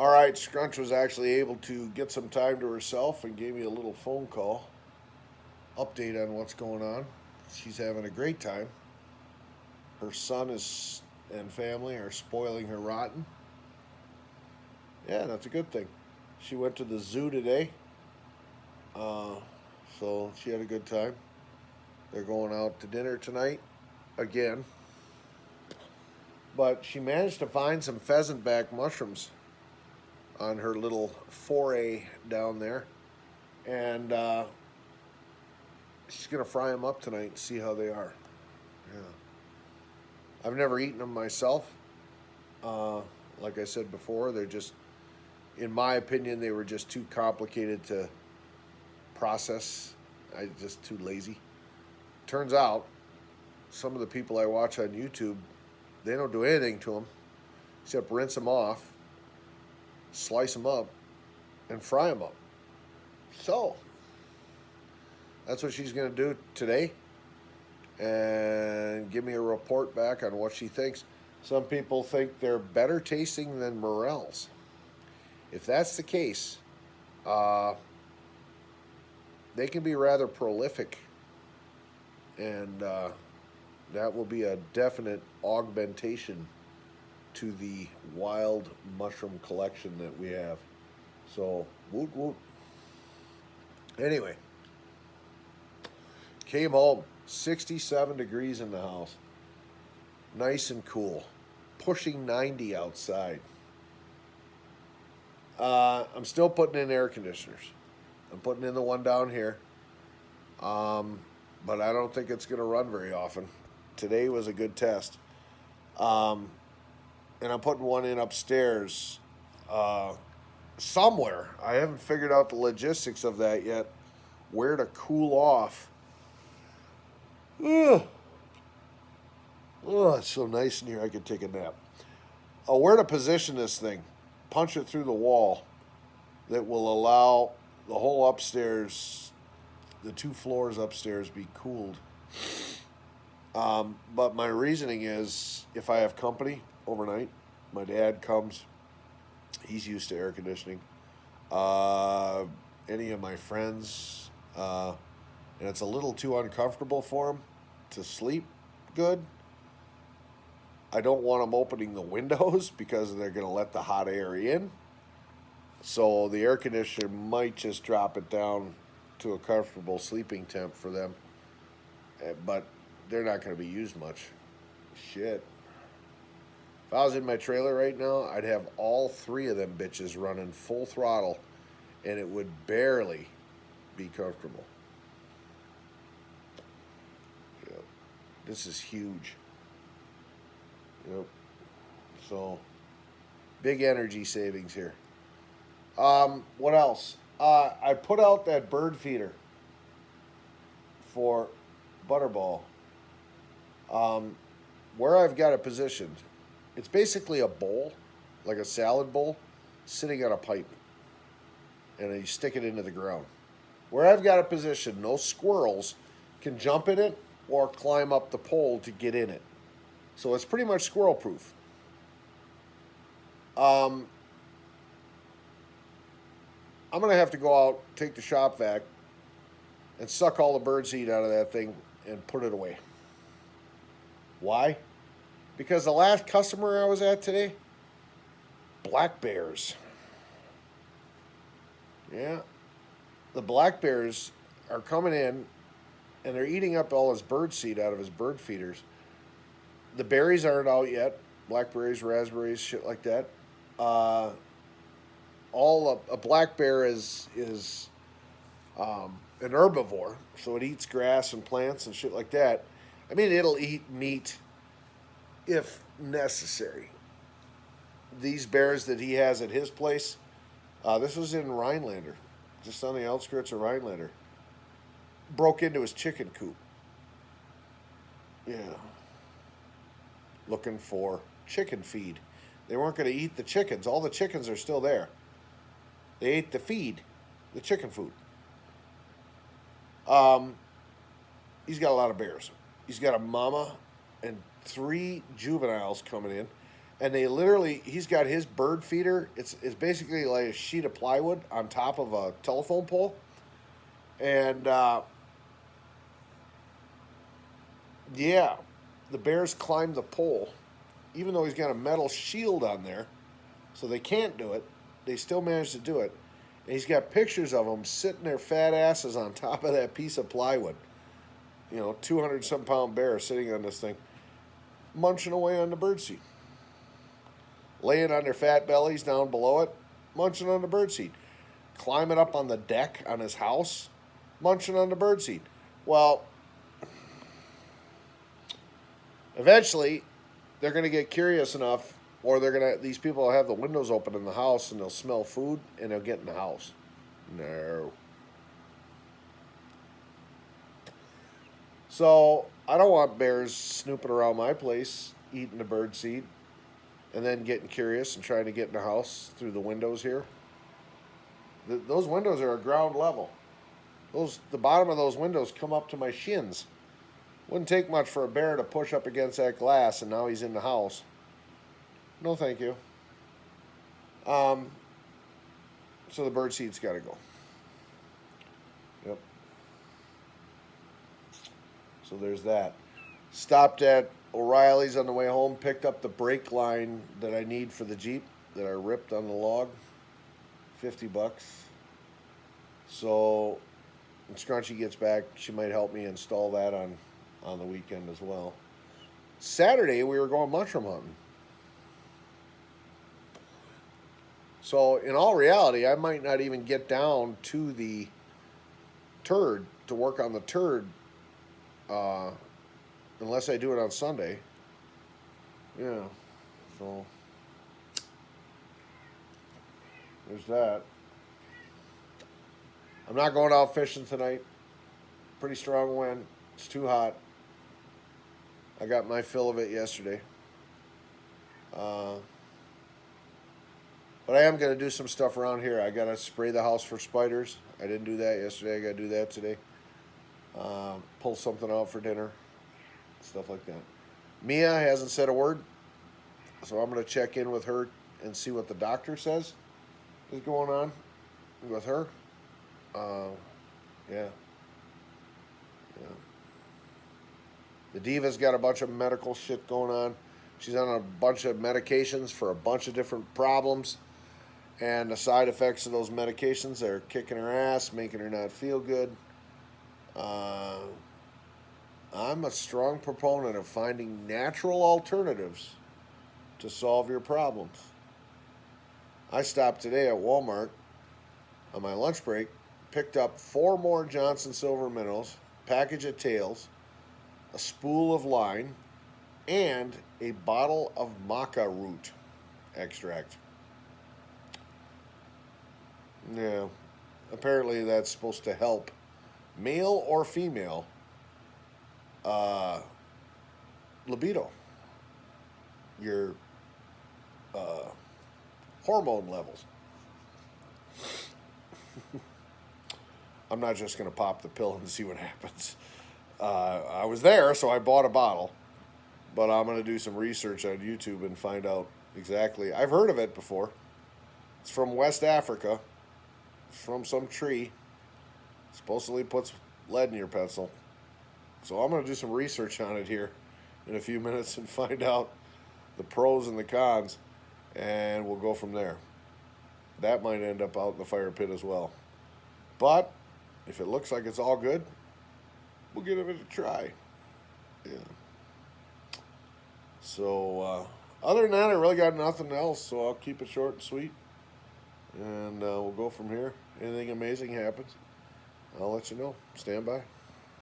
All right, Scrunch was actually able to get some time to herself and gave me a little phone call, update on what's going on. She's having a great time. Her son is and family are spoiling her rotten. Yeah, that's a good thing. She went to the zoo today, uh, so she had a good time. They're going out to dinner tonight again, but she managed to find some pheasant back mushrooms on her little foray down there, and she's gonna fry them up tonight and see how they are. Yeah, I've never eaten them myself. Uh, like I said before, they're just, in my opinion, they were just too complicated to process. I just too lazy. Turns out, some of the people I watch on YouTube, they don't do anything to them except rinse them off, slice them up, and fry them up. So that's what she's going to do today, and give me a report back on what she thinks. Some people think they're better tasting than morels. If that's the case, uh, they can be rather prolific, and that will be a definite augmentation to the wild mushroom collection that we have. So, woot woot. Anyway, came home, 67 degrees in the house, nice and cool, pushing 90 outside. I'm still putting in air conditioners. I'm putting in the one down here, but I don't think it's going to run very often. Today was a good test. Um, and I'm putting one in upstairs somewhere. I haven't figured out the logistics of that yet, where to cool off. Ugh. Oh, it's so nice in here I could take a nap. Where to position this thing. Punch it through the wall that will allow the whole upstairs, the two floors upstairs, be cooled. But my reasoning is, if I have company overnight, my dad comes, he's used to air conditioning. Uh, any of my friends, and it's a little too uncomfortable for them to sleep good. I don't want them opening the windows because they're going to let the hot air in. So the air conditioner might just drop it down to a comfortable sleeping temp for them. But they're not going to be used much. Shit. If I was in my trailer right now, I'd have all three of them bitches running full throttle, and it would barely be comfortable. Yep. This is huge. Yep. So, big energy savings here. What else? I put out that bird feeder for Butterball. Where I've got it positioned, it's basically a bowl, like a salad bowl, sitting on a pipe, and you stick it into the ground. Where I've got it positioned, no squirrels can jump in it or climb up the pole to get in it. So it's pretty much squirrel proof. Um, I'm going to have to go out, take the shop vac, and suck all the birdseed out of that thing and put it away. Why? Because the last customer I was at today, black bears. Yeah. The black bears are coming in and they're eating up all his bird seed out of his bird feeders. The berries aren't out yet. Blackberries, raspberries, shit like that. Uh, a black bear is an herbivore, so it eats grass and plants and shit like that. I mean, it'll eat meat if necessary. These bears that he has at his place, this was in Rhinelander, just on the outskirts of Rhinelander, broke into his chicken coop. Yeah. Looking for chicken feed. They weren't going to eat the chickens. All the chickens are still there. They ate the feed, the chicken food. Um, he's got a lot of bears. He's got a mama and 3 juveniles coming in. And they literally, he's got his bird feeder. It's basically like a sheet of plywood on top of a telephone pole. And yeah, the bears climb the pole, even though he's got a metal shield on there, so they can't do it. They still manage to do it. And he's got pictures of them sitting their fat asses on top of that piece of plywood. 200 some pound bear sitting on this thing, munching away on the birdseed. Laying on their fat bellies down below it, munching on the birdseed. Climbing up on the deck on his house, munching on the birdseed. Well, eventually, they're going to get curious enough, or these people will have the windows open in the house and they'll smell food and they'll get in the house. No. So I don't want bears snooping around my place, eating the birdseed, and then getting curious and trying to get in the house through the windows here. Those windows are at ground level. The bottom of those windows come up to my shins. Wouldn't take much for a bear to push up against that glass, and now he's in the house. No, thank you. So the birdseed's got to go. Yep. So there's that. Stopped at O'Reilly's on the way home, picked up the brake line that I need for the Jeep that I ripped on the log. $50. So when Scrunchy gets back, she might help me install that on the weekend as well. Saturday, we were going mushroom hunting. So in all reality, I might not even get down to the turd to work on the turd unless I do it on Sunday. Yeah, so there's that. I'm not going out fishing tonight. Pretty strong wind. It's too hot. I got my fill of it yesterday. But I am going to do some stuff around here. I got to spray the house for spiders. I didn't do that yesterday. I got to do that today. Pull something out for dinner. Stuff like that. Mia hasn't said a word. So I'm going to check in with her and see what the doctor says is going on with her. Yeah. The Diva's got a bunch of medical shit going on. She's on a bunch of medications for a bunch of different problems. And the side effects of those medications are kicking her ass, making her not feel good. I'm a strong proponent of finding natural alternatives to solve your problems. I stopped today at Walmart on my lunch break, picked up 4 more Johnson Silver minnows, package of tails, a spool of line, and a bottle of maca root extract. Yeah, apparently that's supposed to help male or female libido, your hormone levels. I'm not just going to pop the pill and see what happens. I was there, so I bought a bottle. But I'm going to do some research on YouTube and find out exactly. I've heard of it before. It's from West Africa. It's from some tree. Supposedly puts lead in your pencil. So I'm going to do some research on it here in a few minutes and find out the pros and the cons. And we'll go from there. That might end up out in the fire pit as well. But if it looks like it's all good, we'll give it a try. Yeah. So, other than that, I really got nothing else, so I'll keep it short and sweet. And we'll go from here. Anything amazing happens, I'll let you know. Stand by.